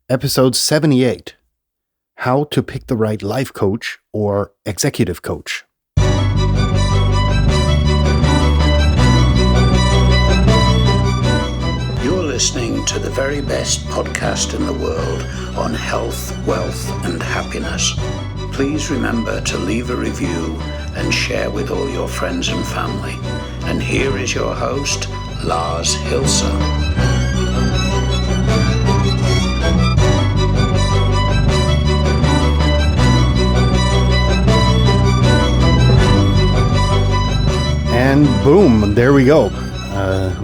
Episode 78, How to Pick the Right Life Coach or Executive Coach. You're listening to the very best podcast in the world on health, wealth, and happiness. Please remember to leave a review and share with all your friends and family. And here is your host, Lars Hilser. And boom, there we go.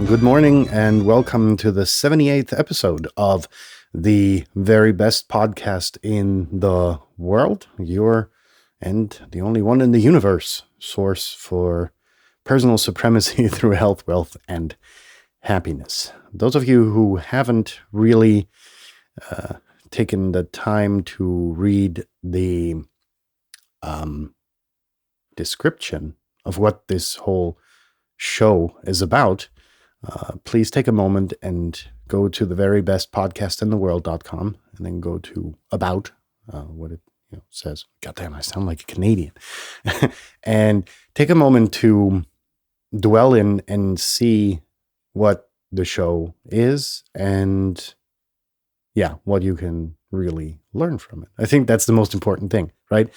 Good morning and welcome to the 78th episode of the very best podcast in the world. And the only one in the universe source for personal supremacy through health, wealth, and happiness. Those of you who haven't really taken the time to read the description of what this whole show is about, please take a moment and go to the very best podcast in the world.com and then go to about what it says. Goddamn, I sound like a Canadian. And take a moment to dwell in and see what the show is and what you can really learn from it. I think that's the most important thing, right?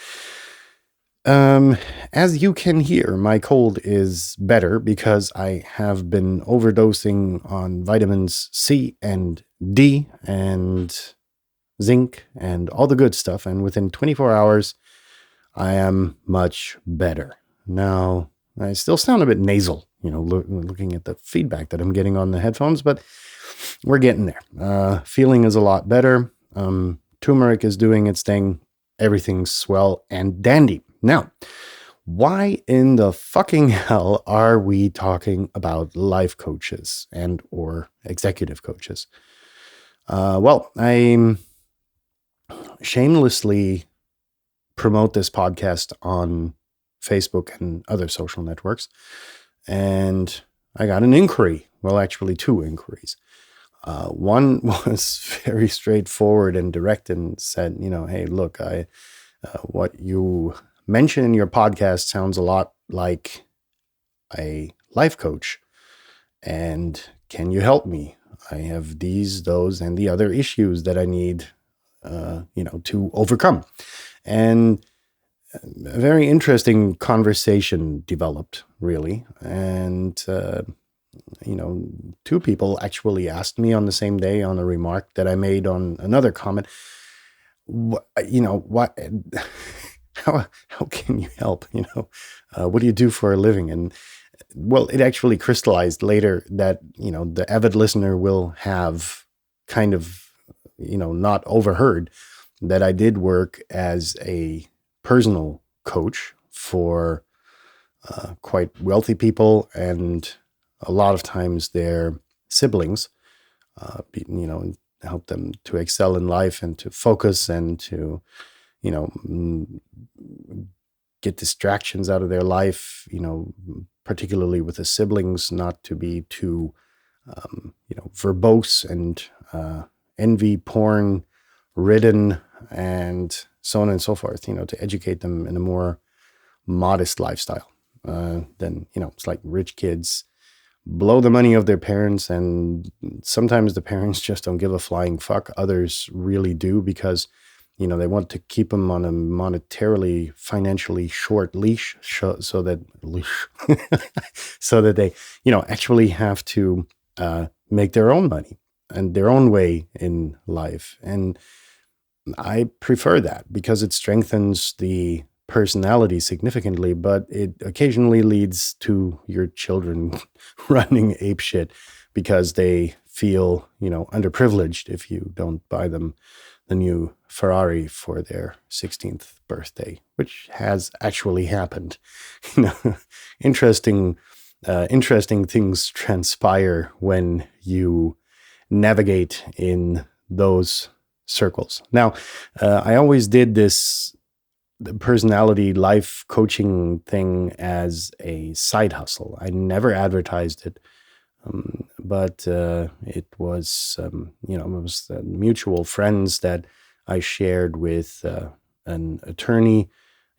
As you can hear, my cold is better because I have been overdosing on vitamins C and D and zinc and all the good stuff. And within 24 hours, I am much better. Now, I still sound a bit nasal, looking at the feedback that I'm getting on the headphones, but we're getting there. Feeling is a lot better. Turmeric is doing its thing. Everything's swell and dandy. Now, why in the fucking hell are we talking about life coaches and or executive coaches? I shamelessly promote this podcast on Facebook and other social networks, and I got an inquiry. Well, actually, two inquiries. One was very straightforward and direct and said, hey, look, what you mention in your podcast sounds a lot like a life coach. And can you help me? I have these, those, and the other issues that I need, to overcome. And a very interesting conversation developed, really. And, two people actually asked me on the same day on a remark that I made on another comment, how can you help? What do you do for a living? And well, it actually crystallized later that, the avid listener will have kind of, not overheard that I did work as a personal coach for quite wealthy people and a lot of times their siblings, and help them to excel in life and to focus and to, get distractions out of their life, particularly with the siblings, not to be too, verbose and envy porn ridden and so on and so forth, to educate them in a more modest lifestyle. Then, it's like rich kids blow the money of their parents, and sometimes the parents just don't give a flying fuck. Others really do because, they want to keep them on a monetarily, financially short leash so that they, actually have to make their own money and their own way in life. And I prefer that because it strengthens the personality significantly, but it occasionally leads to your children running apeshit because they feel, underprivileged if you don't buy them the new Ferrari for their 16th birthday, which has actually happened. Interesting things transpire when you navigate in those circles. Now, I always did this personality life coaching thing as a side hustle. I never advertised it. But it was, it was mutual friends that I shared with an attorney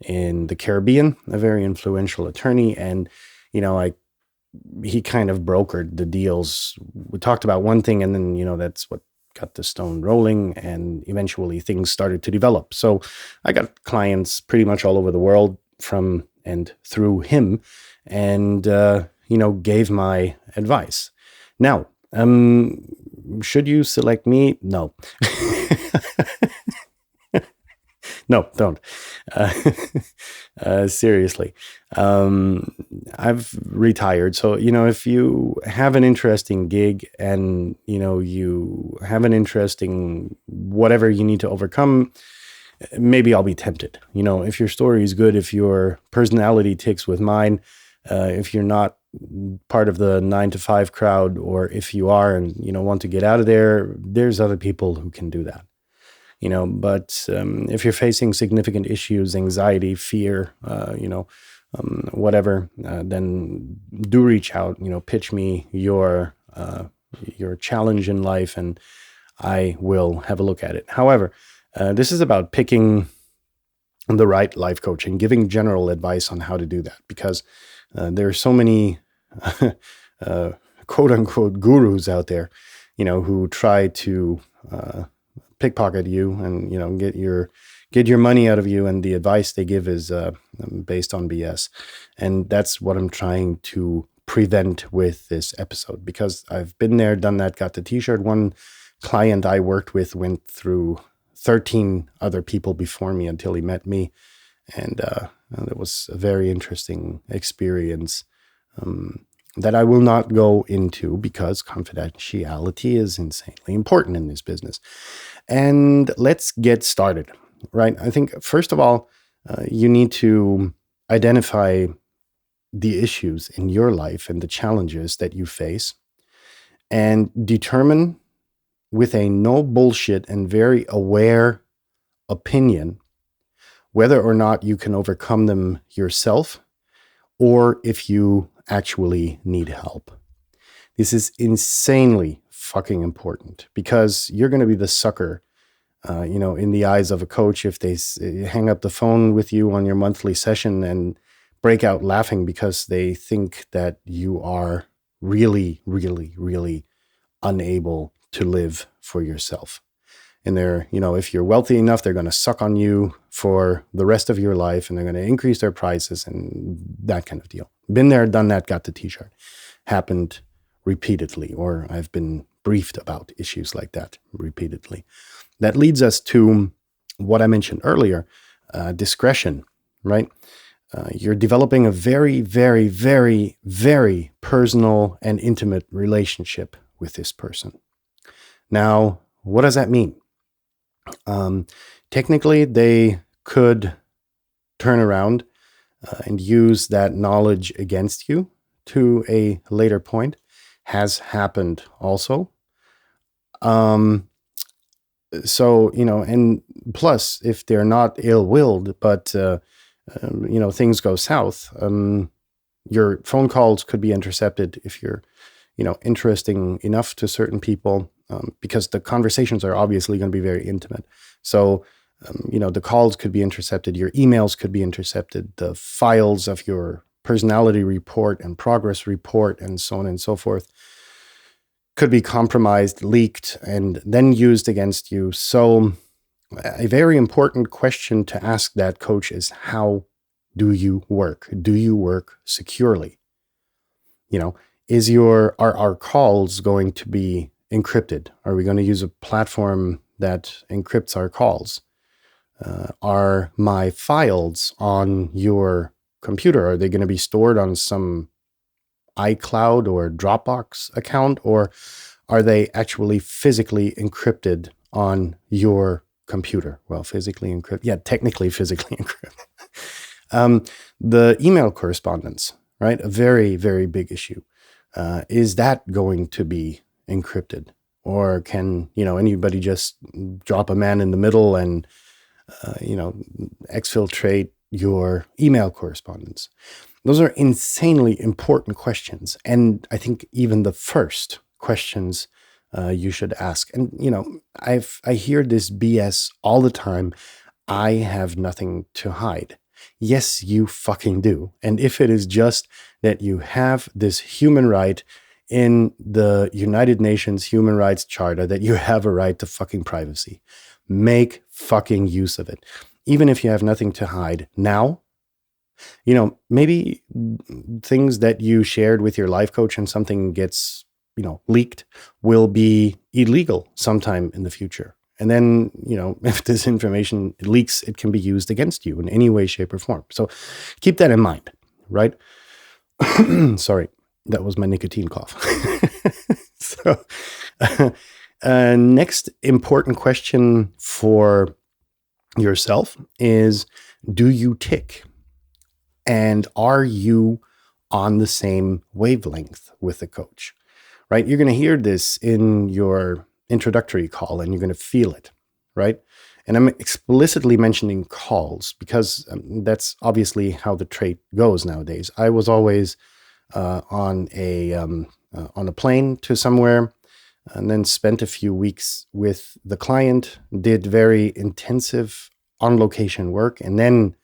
in the Caribbean, a very influential attorney. And, I he kind of brokered the deals. We talked about one thing, and then, that's what got the stone rolling, and eventually things started to develop. So I got clients pretty much all over the world from and through him, and, gave my advice. Now, should you select me? No. No, don't. Uh, Seriously. I've retired. So, if you have an interesting gig and, you have an interesting whatever you need to overcome, maybe I'll be tempted. If your story is good, if your personality ticks with mine, if you're not part of the 9 to 5 crowd, or if you are and, want to get out of there, there's other people who can do that. But if you're facing significant issues, anxiety, fear, whatever, then do reach out, pitch me your challenge in life, and I will have a look at it. However, this is about picking the right life coach and giving general advice on how to do that, because there are so many quote unquote gurus out there, who try to pickpocket you and, get your money out of you. And the advice they give is based on BS. And that's what I'm trying to prevent with this episode, because I've been there, done that, got the t-shirt. One client I worked with went through 13 other people before me until he met me. And it was a very interesting experience that I will not go into, because confidentiality is insanely important in this business. And let's get started, right? I think, first of all, you need to identify the issues in your life and the challenges that you face, and determine with a no bullshit and very aware opinion whether or not you can overcome them yourself, or if you actually need help. This is insanely fucking important, because you're going to be the sucker, in the eyes of a coach, if they hang up the phone with you on your monthly session and break out laughing because they think that you are really, really, really unable to live for yourself. And they're, if you're wealthy enough, they're going to suck on you for the rest of your life, and they're going to increase their prices and that kind of deal. Been there, done that, got the t-shirt. Happened repeatedly, or I've been briefed about issues like that repeatedly. That leads us to what I mentioned earlier, discretion, right? You're developing a very, very, very, very personal and intimate relationship with this person. Now, what does that mean? Technically, they could turn around and use that knowledge against you to a later point. Has happened also. So, and plus, if they're not ill-willed, but, things go south, your phone calls could be intercepted if you're, interesting enough to certain people, because the conversations are obviously going to be very intimate. So, the calls could be intercepted, your emails could be intercepted, the files of your personality report and progress report and so on and so forth could be compromised, leaked, and then used against you. So a very important question to ask that coach is, how do you work? Do you work securely? Are our calls going to be encrypted? Are we going to use a platform that encrypts our calls? Are my files on your computer, are they going to be stored on some iCloud or Dropbox account, or are they actually physically encrypted on your computer? Well, physically encrypted. Yeah, technically physically encrypted. The email correspondence, right? A very, very big issue. Is that going to be encrypted? Or can, anybody just drop a man in the middle and, exfiltrate your email correspondence? Those are insanely important questions. And I think even the first questions you should ask. And, I hear this BS all the time. I have nothing to hide. Yes, you fucking do. And if it is just that you have this human right in the United Nations Human Rights Charter that you have a right to fucking privacy, make fucking use of it. Even if you have nothing to hide now, maybe things that you shared with your life coach and something gets, leaked will be illegal sometime in the future. And then, if this information leaks, it can be used against you in any way, shape, or form. So keep that in mind, right? Sorry, that was my nicotine cough. So, next important question for yourself is, do you tick? And are you on the same wavelength with the coach, right? You're going to hear this in your introductory call and you're going to feel it, right? And I'm explicitly mentioning calls because that's obviously how the trait goes nowadays. I was always on a plane to somewhere and then spent a few weeks with the client, did very intensive on-location work, and then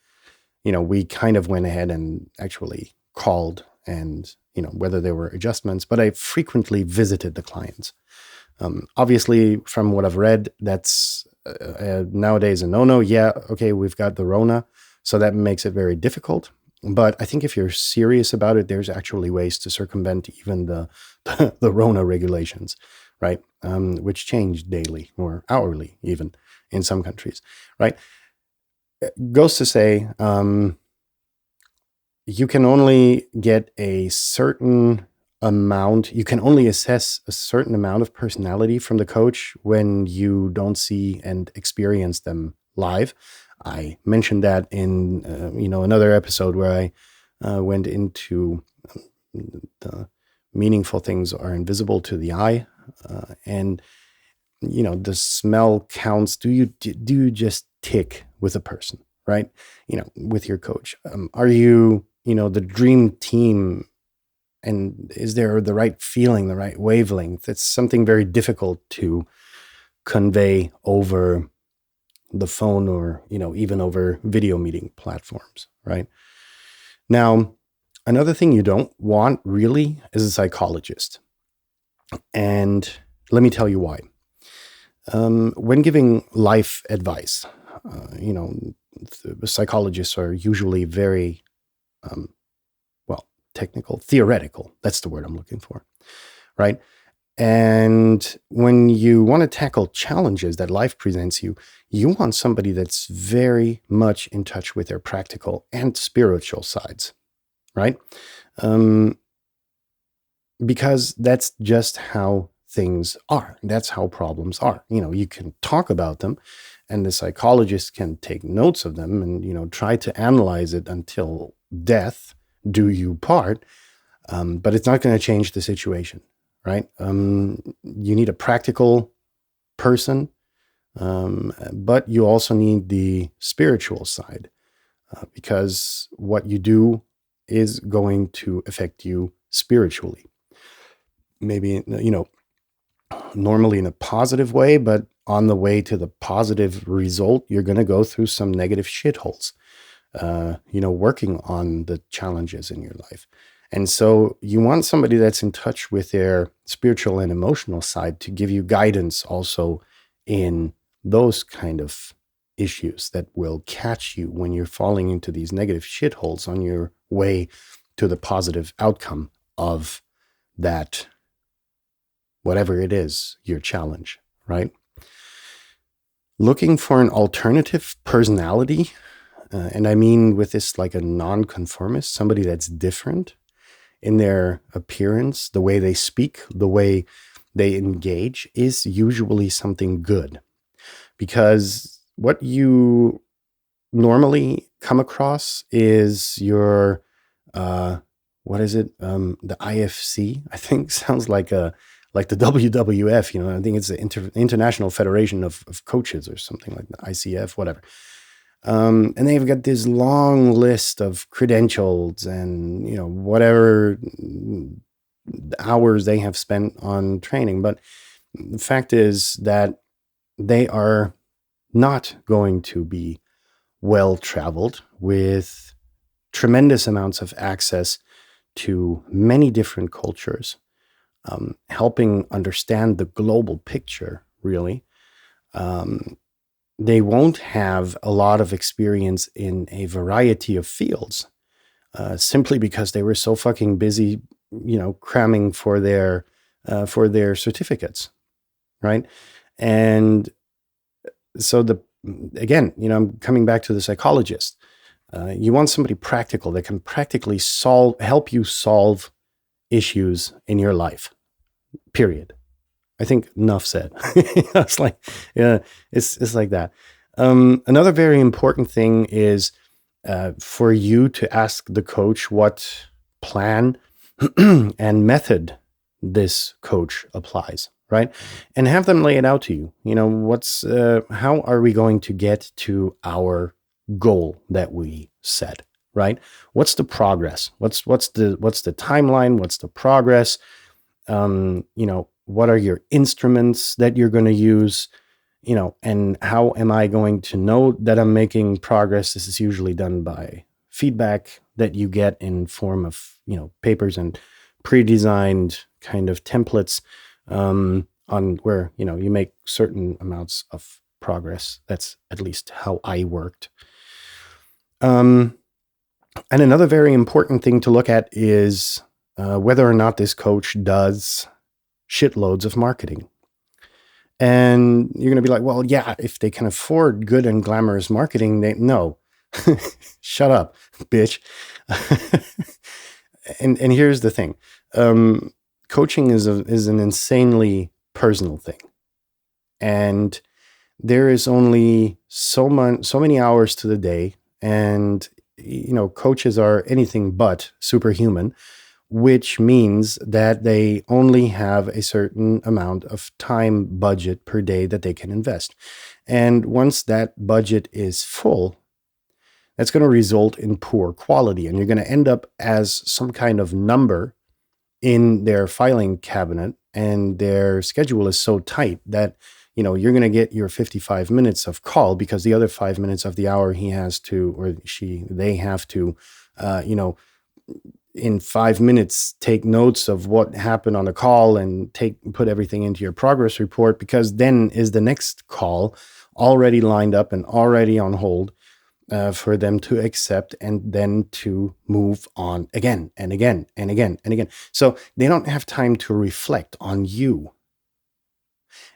we kind of went ahead and actually called and, whether there were adjustments, but I frequently visited the clients. Obviously, from what I've read, that's nowadays a no-no. Yeah, okay, we've got the Rona, so that makes it very difficult. But I think if you're serious about it, there's actually ways to circumvent even the Rona regulations, right? Which change daily or hourly even in some countries, right? Goes to say, you can only get a certain amount, you can only assess a certain amount of personality from the coach when you don't see and experience them live. I mentioned that in, another episode where I went into the meaningful things are invisible to the eye. And the smell counts. Do you just tick with a person, right? With your coach? Are you, the dream team? And is there the right feeling, the right wavelength? It's something very difficult to convey over the phone or, even over video meeting platforms, right? Now, another thing you don't want really is a psychologist. And let me tell you why. When giving life advice, psychologists are usually very, technical, theoretical. That's the word I'm looking for, right? And when you want to tackle challenges that life presents you, you want somebody that's very much in touch with their practical and spiritual sides, right? Because that's just how things are. That's how problems are. You can talk about them and the psychologist can take notes of them and, try to analyze it until death do you part. But it's not going to change the situation, right? You need a practical person, but you also need the spiritual side because what you do is going to affect you spiritually. Maybe, normally in a positive way, but on the way to the positive result, you're going to go through some negative shitholes, working on the challenges in your life. And so you want somebody that's in touch with their spiritual and emotional side to give you guidance also in those kind of issues that will catch you when you're falling into these negative shitholes on your way to the positive outcome of that, whatever it is, your challenge, right? Looking for an alternative personality, and I mean with this like a nonconformist, somebody that's different in their appearance, the way they speak, the way they engage, is usually something good. Because what you normally come across is your, what is it? The IFC, I think sounds like the WWF, I think it's the International Federation of Coaches or something like the ICF, whatever. And they've got this long list of credentials and, whatever hours they have spent on training. But the fact is that they are not going to be well traveled with tremendous amounts of access to many different cultures, helping understand the global picture, really. Um, they won't have a lot of experience in a variety of fields, simply because they were so fucking busy, cramming for their certificates, right? And so again, I'm coming back to the psychologist. You want somebody practical that can practically help you solve issues in your life. Period. I think enough said. It's like, yeah, it's like that. Another very important thing is for you to ask the coach what plan and method this coach applies, right? And have them lay it out to you. How are we going to get to our goal that we set, right? What's the progress? What's the timeline? What's the progress? What are your instruments that you're going to use? And how am I going to know that I'm making progress? This is usually done by feedback that you get in form of, papers and pre-designed kind of templates, on where, you make certain amounts of progress. That's at least how I worked. And another very important thing to look at is whether or not this coach does shitloads of marketing. And you're going to be like, well, yeah, if they can afford good and glamorous marketing, no. Shut up, bitch. and here's the thing. Coaching is an insanely personal thing. And there is only so many hours to the day. And, coaches are anything but superhuman, which means that they only have a certain amount of time budget per day that they can invest. And once that budget is full, that's going to result in poor quality. And you're going to end up as some kind of number in their filing cabinet. And their schedule is so tight that, you're going to get your 55 minutes of call because the other 5 minutes of the hour they have to, in 5 minutes, take notes of what happened on the call and put everything into your progress report, because then is the next call already lined up and already on hold for them to accept and then to move on again and again and again and again. So they don't have time to reflect on you.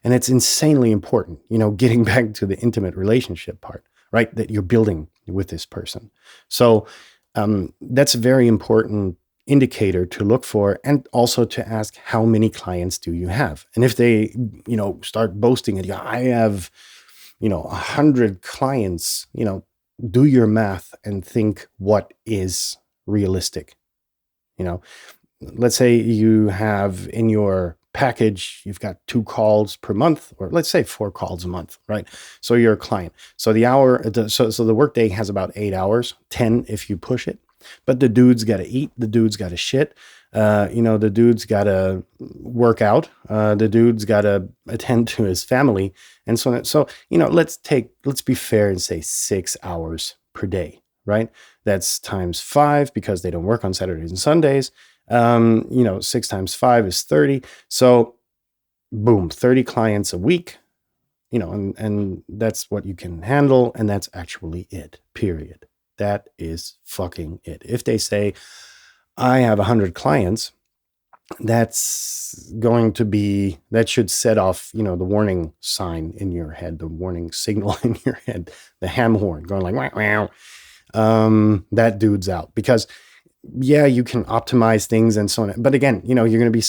And it's insanely important, getting back to the intimate relationship part, right? That you're building with this person. So that's a very important indicator to look for, and also to ask, how many clients do you have? And if they, start boasting at you, I have, 100 clients, do your math and think what is realistic. Let's say you have in your package, you've got 2 calls per month, or let's say 4 calls a month, right? So you're a client. So the workday has about 8 hours, 10 if you push it. But the dude's got to eat. The dude's got to shit. The dude's got to work out. The dude's got to attend to his family, and so on. So, let's be fair and say 6 hours per day, right? That's times 5 because they don't work on Saturdays and Sundays. 6 times 5 is 30. So boom, 30 clients a week, and that's what you can handle. And that's actually it, period. That is fucking it. If they say, I have 100 clients, that should set off, the warning sign in your head, the warning signal in your head, the ham horn going like, wow, wow. That dude's out. Because yeah, you can optimize things and so on. But again, they're going to be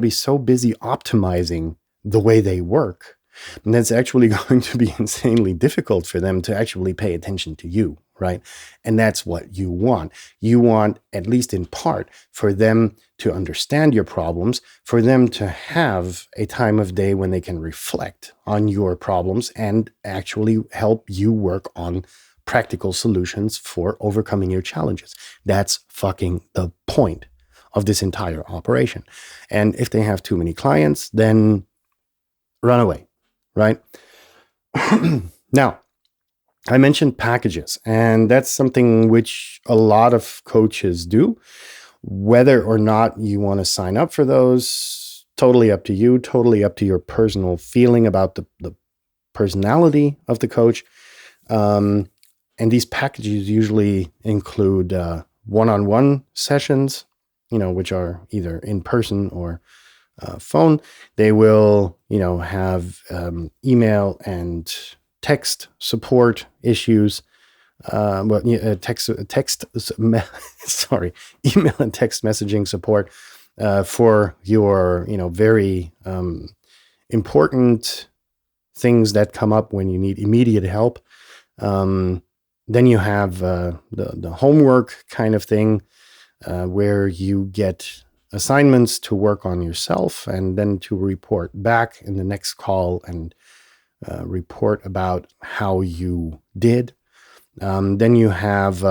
so busy optimizing the way they work. And that's actually going to be insanely difficult for them to actually pay attention to you, right? And that's what you want. You want, at least in part, for them to understand your problems, for them to have a time of day when they can reflect on your problems and actually help you work on practical solutions for overcoming your challenges. That's fucking the point of this entire operation. And if they have too many clients, then run away, right? Now, I mentioned packages, and that's something which a lot of coaches do. Whether or not you want to sign up for those, totally up to you, totally up to your personal feeling about the personality of the coach. And these packages usually include one-on-one sessions, which are either in person or phone. They will, have email and text support issues. Sorry, email and text messaging support for your, very important things that come up when you need immediate help. Then you have the homework kind of thing, where you get assignments to work on yourself and then to report back in the next call and report about how you did. Then you have,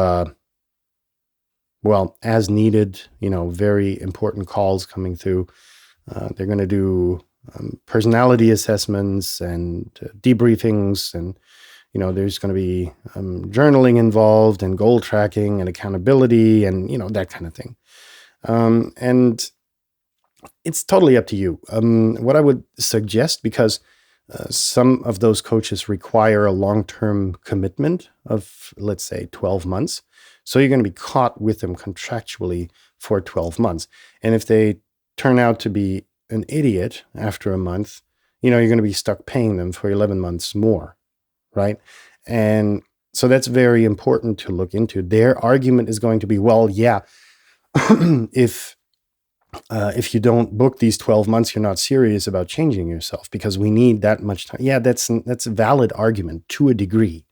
as needed, very important calls coming through. They're going to do personality assessments and debriefings, and there's going to be journaling involved and goal tracking and accountability and that kind of thing. And it's totally up to you. What I would suggest, because some of those coaches require a long-term commitment of, let's say, 12 months. So you're going to be caught with them contractually for 12 months. And if they turn out to be an idiot after a month, you're going to be stuck paying them for 11 months more, right? And so that's very important to look into. Their argument is going to be, well, yeah, if you don't book these 12 months, you're not serious about changing yourself because we need that much time. Yeah, that's a valid argument to a degree.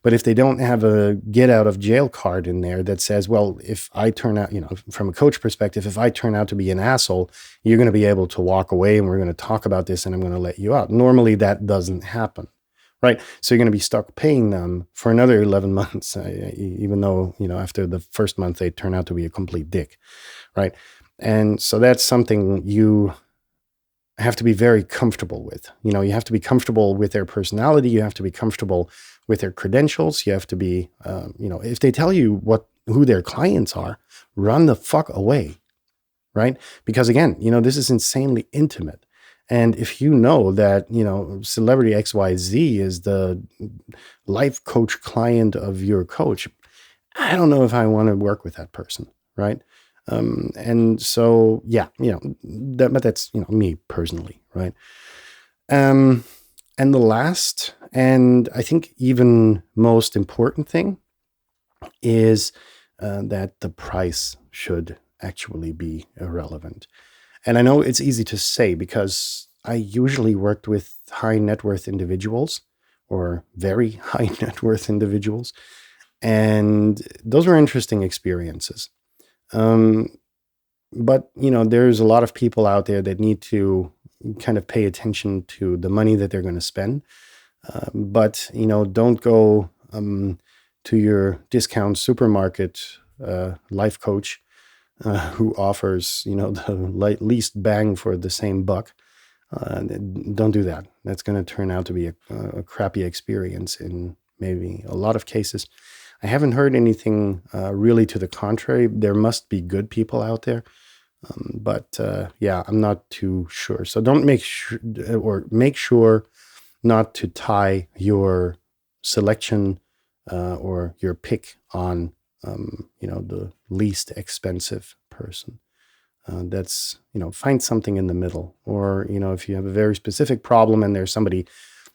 But if they don't have a get out of jail card in there that says, well, if I turn out, from a coach perspective, if I turn out to be an asshole, you're going to be able to walk away and we're going to talk about this and I'm going to let you out. Normally that doesn't happen, right? So you're going to be stuck paying them for another 11 months, even though, after the first month, they turn out to be a complete dick, right? And so that's something you have to be very comfortable with. You have to be comfortable with their personality. You have to be comfortable with their credentials. You have to be, if they tell you who their clients are, run the fuck away, right? Because again, this is insanely intimate. And if you know that, celebrity XYZ is the life coach client of your coach, I don't know if I want to work with that person, right? And so, yeah, but that's, me personally, right? And the last, and I think even most important thing is that the price should actually be irrelevant. And I know it's easy to say because I usually worked with high net worth individuals or very high net worth individuals. And those were interesting experiences. But, there's a lot of people out there that need to kind of pay attention to the money that they're going to spend. But, don't go to your discount supermarket life coach who offers, the least bang for the same buck. Don't do that. That's going to turn out to be a crappy experience in maybe a lot of cases. I haven't heard anything really to the contrary. There must be good people out there. But I'm not too sure. So don't make sure not to tie your selection or your pick on, the least expensive person. That's, find something in the middle. Or, if you have a very specific problem and there's somebody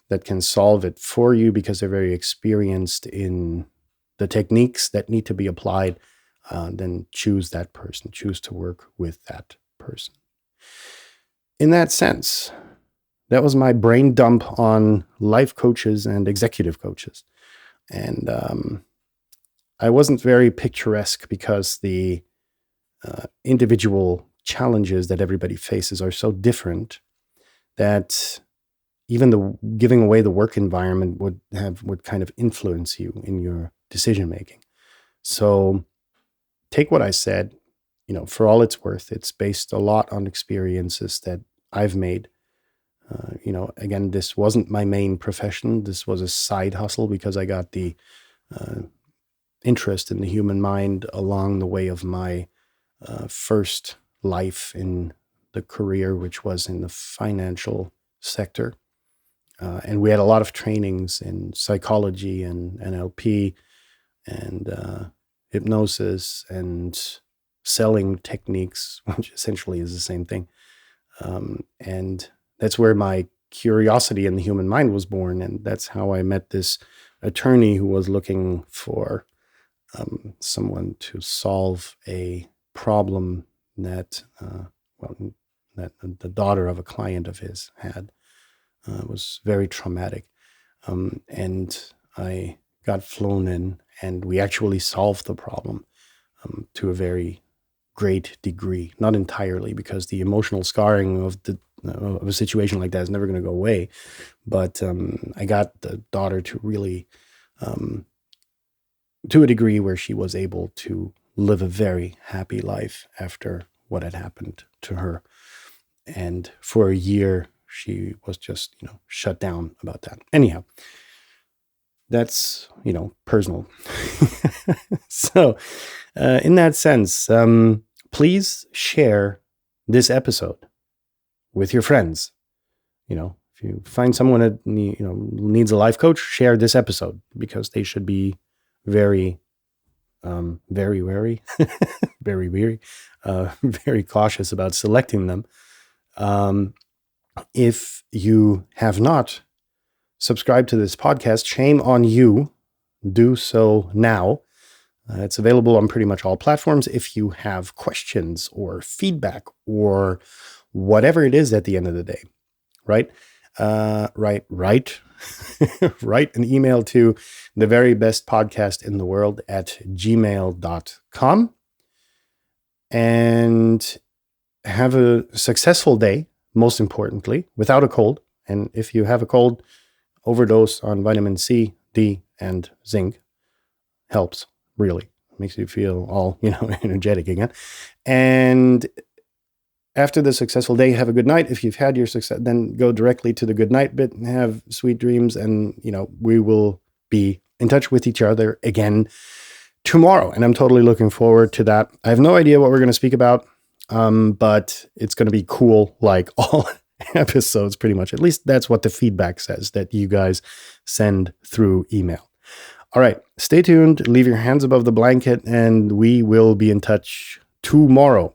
that can solve it for you because they're very experienced in the techniques that need to be applied, then choose that person, choose to work with that person. In that sense, that was my brain dump on life coaches and executive coaches. And I wasn't very picturesque because the individual challenges that everybody faces are so different that even the giving away the work environment would kind of influence you in your decision making. So take what I said, for all it's worth. It's based a lot on experiences that I've made. Again, this wasn't my main profession. This was a side hustle because I got the interest in the human mind along the way of my first life in the career, which was in the financial sector. And we had a lot of trainings in psychology and NLP and hypnosis and selling techniques, which essentially is the same thing. And that's where my curiosity in the human mind was born. And that's how I met this attorney who was looking for someone to solve a problem that, that the daughter of a client of his had. Was very traumatic. And I got flown in, and we actually solved the problem to a very great degree. Not entirely, because the emotional scarring of a situation like that is never going to go away. But I got the daughter to really, to a degree where she was able to live a very happy life after what had happened to her. And for a year, she was just, shut down about that. Anyhow, that's, personal. So, in that sense, please share this episode with your friends. If you find someone that needs a life coach, share this episode, because they should be very, very wary, very weary, very cautious about selecting them. If you have not subscribed to this podcast, shame on you. Do so now. It's available on pretty much all platforms. If you have questions or feedback or whatever it is at the end of the day, right? Write an email to the very best podcast in the world at gmail.com and have a successful day. Most importantly, without a cold. And if you have a cold, overdose on vitamin C, D, and zinc helps, really. Makes you feel all, energetic again. And after the successful day, have a good night. If you've had your success, then go directly to the good night bit and have sweet dreams. And, we will be in touch with each other again tomorrow. And I'm totally looking forward to that. I have no idea what we're going to speak about. But it's going to be cool, like all episodes, pretty much. At least that's what the feedback says that you guys send through email. All right, stay tuned, leave your hands above the blanket, and we will be in touch tomorrow.